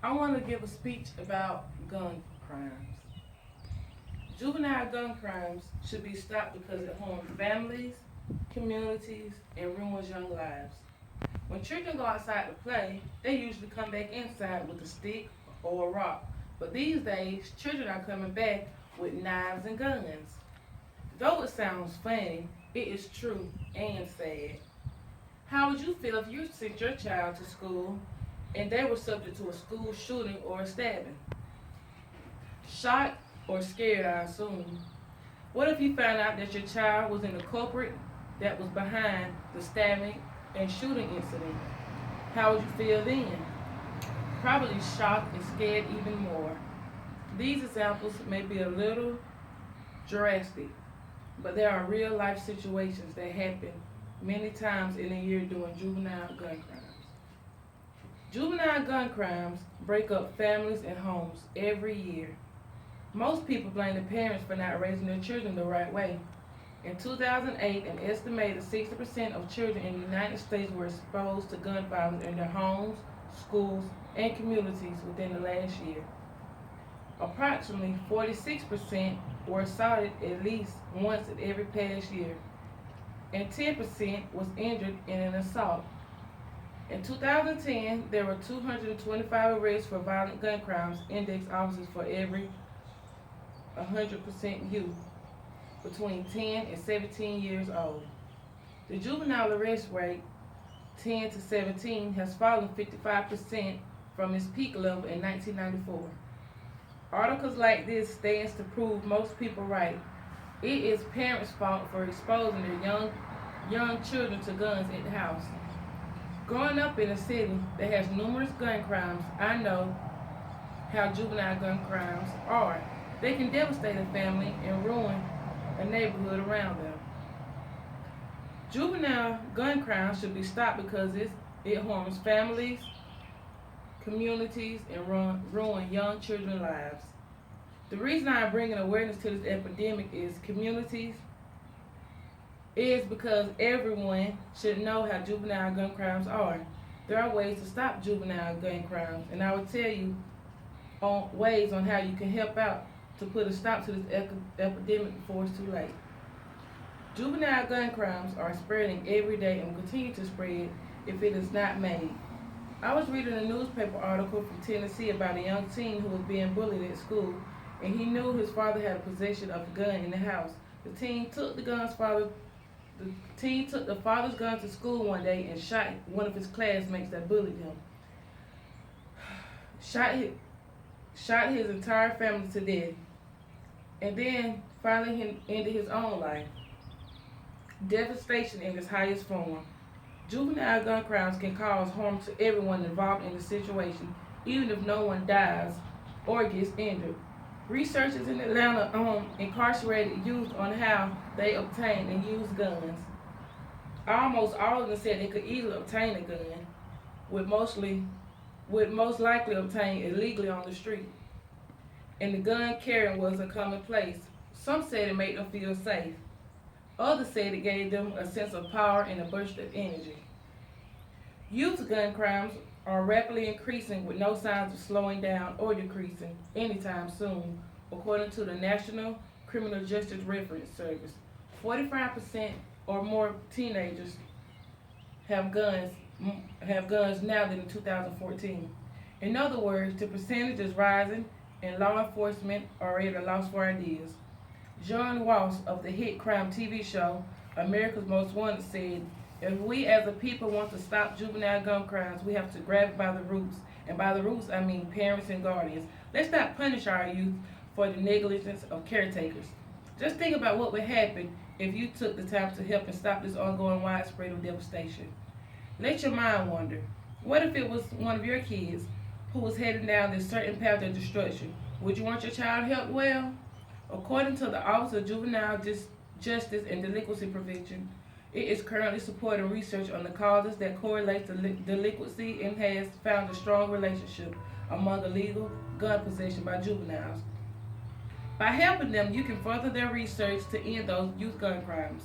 I want to give a speech about gun crimes. Juvenile gun crimes should be stopped because it harms families, communities, and ruins young lives. When children go outside to play, they usually come back inside with a stick or a rock. But these days, children are coming back with knives and guns. Though it sounds funny, it is true and sad. How would you feel if you sent your child to school and they were subject to a school shooting or a stabbing? Shocked or scared, I assume. What if you found out that your child was in the culprit that was behind the stabbing and shooting incident? How would you feel then? Probably shocked and scared even more. These examples may be a little drastic, but there are real life situations that happen many times in a year during juvenile gun crimes. Juvenile gun crimes break up families and homes every year. Most people blame the parents for not raising their children the right way. In 2008, an estimated 60% of children in the United States were exposed to gun violence in their homes, schools, and communities within the last year. Approximately 46% were assaulted at least once in every past year, and 10% was injured in an assault. In 2010, there were 225 arrests for violent gun crimes, index officers for every 100% youth between 10 and 17 years old. The juvenile arrest rate, 10 to 17, has fallen 55% from its peak level in 1994. Articles like this stands to prove most people right. It is parents' fault for exposing their young children to guns at the house. Growing up in a city that has numerous gun crimes, I know how juvenile gun crimes are. They can devastate a family and ruin a neighborhood around them. Juvenile gun crimes should be stopped because it harms families, communities, and ruin young children's lives. The reason I'm bringing awareness to this epidemic is because everyone should know how juvenile gun crimes are. There are ways to stop juvenile gun crimes, and I will tell you on ways on how you can help out to put a stop to this epidemic before it's too late. Juvenile gun crimes are spreading every day and will continue to spread if it is not made. I was reading a newspaper article from Tennessee about a young teen who was being bullied at school, and he knew his father had a possession of a gun in the house. The teen took the father's gun to school one day and shot one of his classmates that bullied him. Shot his entire family to death, and then finally ended his own life. Devastation in its highest form. Juvenile gun crimes can cause harm to everyone involved in the situation, even if no one dies or gets injured. Researchers in Atlanta incarcerated youth on how they obtain and use guns. Almost all of them said they could easily obtain a gun, would most likely obtain illegally on the street. And the gun carrying was a commonplace. Some said it made them feel safe. Others said it gave them a sense of power and a burst of energy. Youth gun crimes are rapidly increasing with no signs of slowing down or decreasing anytime soon, according to the National Criminal Justice Reference Service. 45% or more teenagers have guns now than in 2014. In other words, the percentage is rising and law enforcement are at a loss for ideas. John Walsh of the hit crime TV show America's Most Wanted said, "If we as a people want to stop juvenile gun crimes, we have to grab it by the roots. And by the roots, I mean parents and guardians. Let's not punish our youth for the negligence of caretakers. Just think about what would happen if you took the time to help and stop this ongoing widespread of devastation. Let your mind wander. What if it was one of your kids who was heading down this certain path of destruction? Would you want your child helped well?" According to the Office of Juvenile Justice and Delinquency Prevention, it is currently supporting research on the causes that correlate to delinquency and has found a strong relationship among illegal gun possession by juveniles. By helping them, you can further their research to end those youth gun crimes.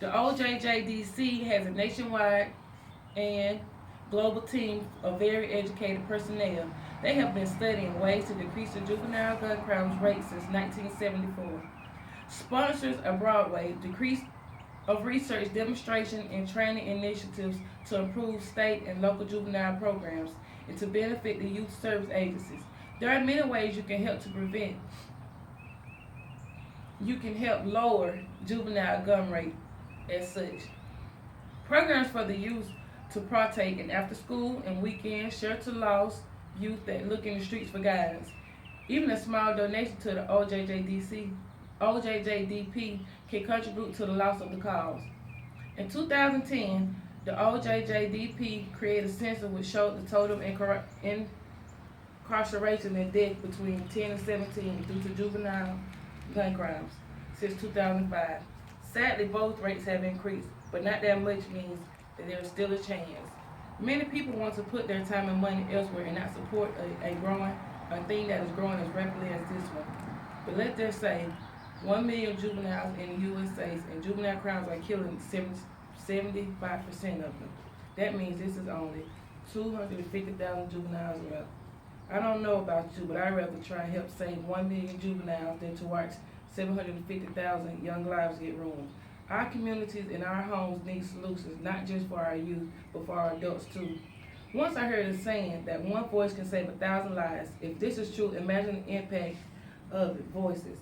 The OJJDC has a nationwide and global team of very educated personnel. They have been studying ways to decrease the juvenile gun crimes rate since 1974. Sponsors a Broadway decrease of research, demonstration, and training initiatives to improve state and local juvenile programs and to benefit the youth service agencies. There are many ways you can help to prevent, you can help lower juvenile gun rate as such. Programs for the youth to partake in after school and weekend shelter lost youth that look in the streets for guidance. Even a small donation to the OJJDP can contribute to the loss of the cause. In 2010, the OJJDP created a census which showed the total incarceration and death between 10 and 17 due to juvenile gun crimes since 2005. Sadly, both rates have increased, but not that much means that there is still a chance. Many people want to put their time and money elsewhere and not support a thing that is growing as rapidly as this one. But let's just say 1 million juveniles in the USA, and juvenile crimes are killing 75% of them. That means this is only 250,000 juveniles left. I don't know about you, but I'd rather try and help save 1 million juveniles than to watch 750,000 young lives get ruined. Our communities and our homes need solutions, not just for our youth, but for our adults too. Once I heard a saying that one voice can save 1,000 lives. If this is true, imagine the impact of it, voices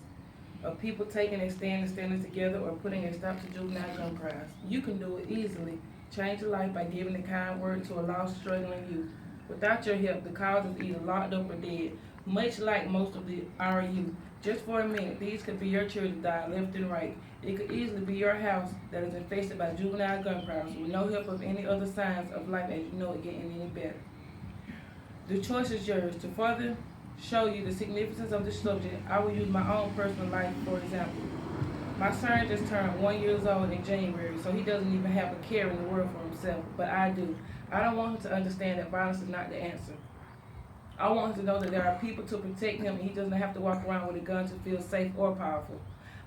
of people taking a stand and standing together or putting a stop to juvenile gun crimes. You can do it easily. Change a life by giving a kind word to a lost, struggling youth. Without your help, the cause is either locked up or dead, much like most of our youth. Just for a minute, these could be your children die left and right. It could easily be your house that is infested by juvenile gun crimes with no help of any other signs of life as you know it getting any better. The choice is yours. To further show you the significance of this subject, I will use my own personal life for example. My son just turned 1 year old in January, so he doesn't even have a care in the world for himself, but I do. I don't want him to understand that violence is not the answer. I want him to know that there are people to protect him and he doesn't have to walk around with a gun to feel safe or powerful.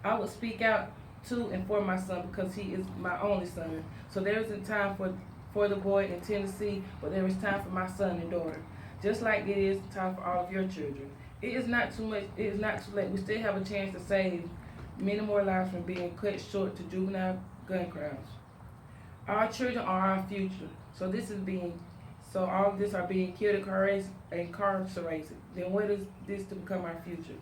I would speak out to and for my son because he is my only son. So there isn't time for the boy in Tennessee, but there is time for my son and daughter. Just like it is time for all of your children. It is not too much, it is not too late. We still have a chance to save many more lives from being cut short to juvenile gun crimes. Our children are our future. So all of this are being killed, incarcerated. Then what is this to become our future?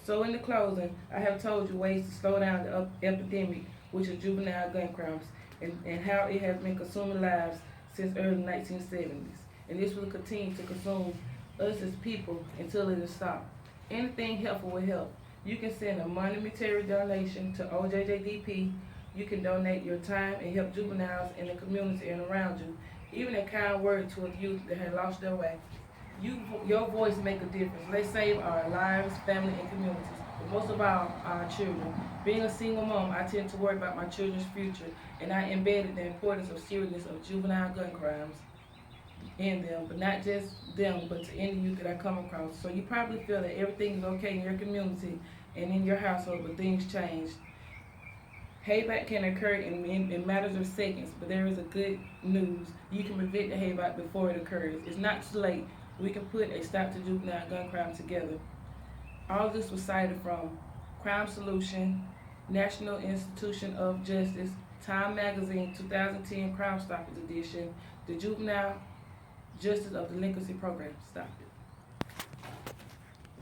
So in the closing, I have told you ways to slow down the epidemic, which is juvenile gun crimes, and how it has been consuming lives since early 1970s. And this will continue to consume us as people until it is stopped. Anything helpful will help. You can send a monetary donation to OJJDP. You can donate your time and help juveniles in the community and around you. Even a kind word to a youth that had lost their way. Your voice make a difference. They save our lives, family, and communities, but most of all, our children. Being a single mom, I tend to worry about my children's future, and I embedded the importance of seriousness of juvenile gun crimes in them, but not just them, but to any youth that I come across. So you probably feel that everything is okay in your community and in your household, but things change. Hayback can occur in matters of seconds, but there is a good news. You can prevent the hayback before it occurs. It's not too late. We can put a stop to juvenile gun crime together. All of this was cited from Crime Solution, National Institution of Justice, Time Magazine 2010 Crime Stoppers Edition, the Juvenile Justice of Delinquency Program. Stop it.